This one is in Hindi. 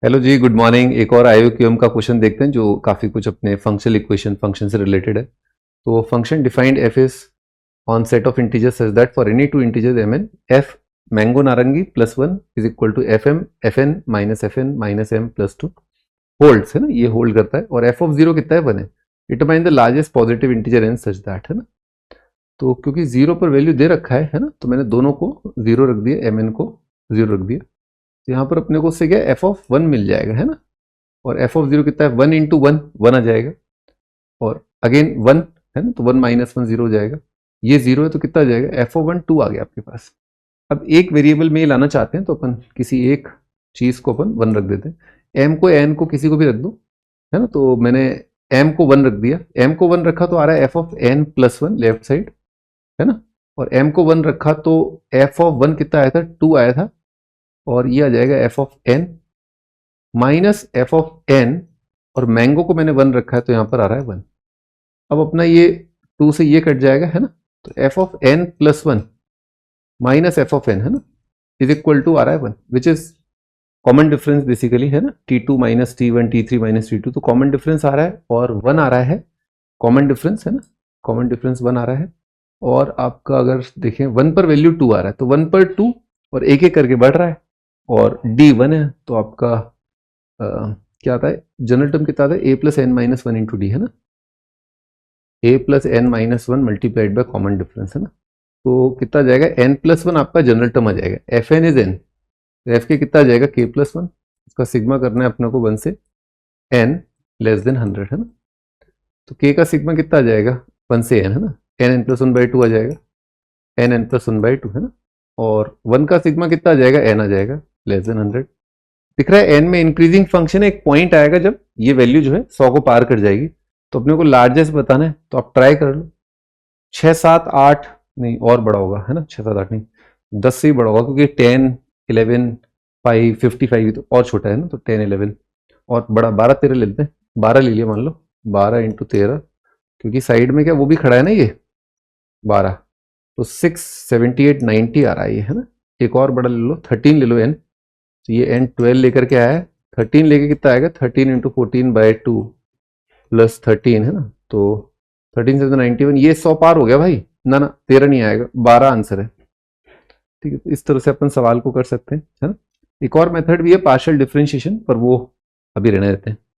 हेलो जी, गुड मॉर्निंग। एक और आईओक्यूएम का क्वेश्चन देखते हैं जो काफी कुछ अपने फंक्शनल इक्वेशन फंक्शन से रिलेटेड है। तो function defined f is on set of integers such that for any two integers m n f मैंगो नारंगी plus one is equal to f n minus m plus two holds है ना, ये होल्ड करता है। और एफ ऑफ जीरो कितना है, वन है। Determine the largest positive integer n such that, है ना। तो क्योंकि जीरो पर वैल्यू दे रखा है ना, तो मैंने दोनों को जीरो रख दिया, एम एन को जीरो रख दिया। तो यहाँ पर अपने को उससे क्या एफ ऑफ वन मिल जाएगा, है ना। और एफ ऑफ जीरो कितना है, वन इंटू वन, वन आ जाएगा। और अगेन वन है ना, तो वन माइनस वन जीरो हो जाएगा। ये जीरो है तो कितना आ जाएगा, एफ ऑफ वन टू आ गया आपके पास। अब एक वेरिएबल में ये लाना चाहते हैं तो अपन किसी एक चीज को अपन वन रख देते हैं। एम को एन को किसी को भी रख दो, है ना। तो मैंने एम को वन रख दिया, एम को वन रखा तो आ रहा है f of n plus one left side, है ना। और एम को वन रखा तो एफ ऑफ वन कितना आया था, टू आया था। और ये आ जाएगा f of n minus f of n. और मैंगो को मैंने वन रखा है तो यहां पर आ रहा है वन। अब अपना ये टू से ये कट जाएगा, है ना। तो f of n plus one minus f of n, है ना, इज इक्वल टू आ रहा है one, which is common difference basically, है ना। T two minus t one, t three minus t two, तो कॉमन डिफरेंस आ रहा है और वन आ रहा है। कॉमन डिफरेंस है ना, कॉमन डिफरेंस वन आ रहा है। और आपका अगर देखें वन पर वैल्यू टू आ रहा है तो वन पर टू, और एक एक करके बढ़ रहा है। और डी वन है तो आपका क्या आता है, जनरल टर्म कितना आता है, a plus n minus one into d, है ना। A plus n minus one multiplied by common difference, है ना। तो कितना जाएगा, एन प्लस वन आपका जनरल टर्म आ जाएगा। एफ एन इज एन, तो एफ के कितना आ जाएगा, के प्लस वन। इसका सिग्मा करना है अपने को वन से एन लेस देन हंड्रेड, है ना। तो के का सिग्मा कितना आ जाएगा, वन से एन, है ना। N n plus one by two आ जाएगा, n n plus one by two, है ना। और वन का सिग्मा कितना आ जाएगा, एन आ जाएगा लेस देन हंड्रेड। दिख रहा है एन में इंक्रीजिंग फंक्शन है, एक पॉइंट आएगा जब ये वैल्यू जो है 100 को पार कर जाएगी। तो अपने को लार्जेस्ट बताना है, तो आप ट्राई कर लो। 6 7 8 नहीं, और बड़ा होगा, है ना। 6 7 8 नहीं, 10 से ही बड़ा होगा, क्योंकि 10 11 5 55 तो और छोटा है ना। तो 10 11 और बड़ा 12 13 ले लेते हैं। 12 ले लिया मान लो, 12 इंटू 13, क्योंकि साइड में क्या वो भी खड़ा है ना ये 12। तो 678 90 आ रहा है ये, है ना। एक और बड़ा ले लो, 13 ले लो एन। तो ये एन 12 लेकर के आया है, 13 लेके कितना आएगा, 13 इंटू 14 बाई टू प्लस 13, है ना। तो 13 से 91, ये 100 पार हो गया भाई। ना ना 13 नहीं आएगा, 12 आंसर है। ठीक है, तो इस तरह से अपन सवाल को कर सकते हैं, है ना। एक और मेथड भी है पार्शियल डिफरेंशिएशन, पर वो अभी रहने देते हैं।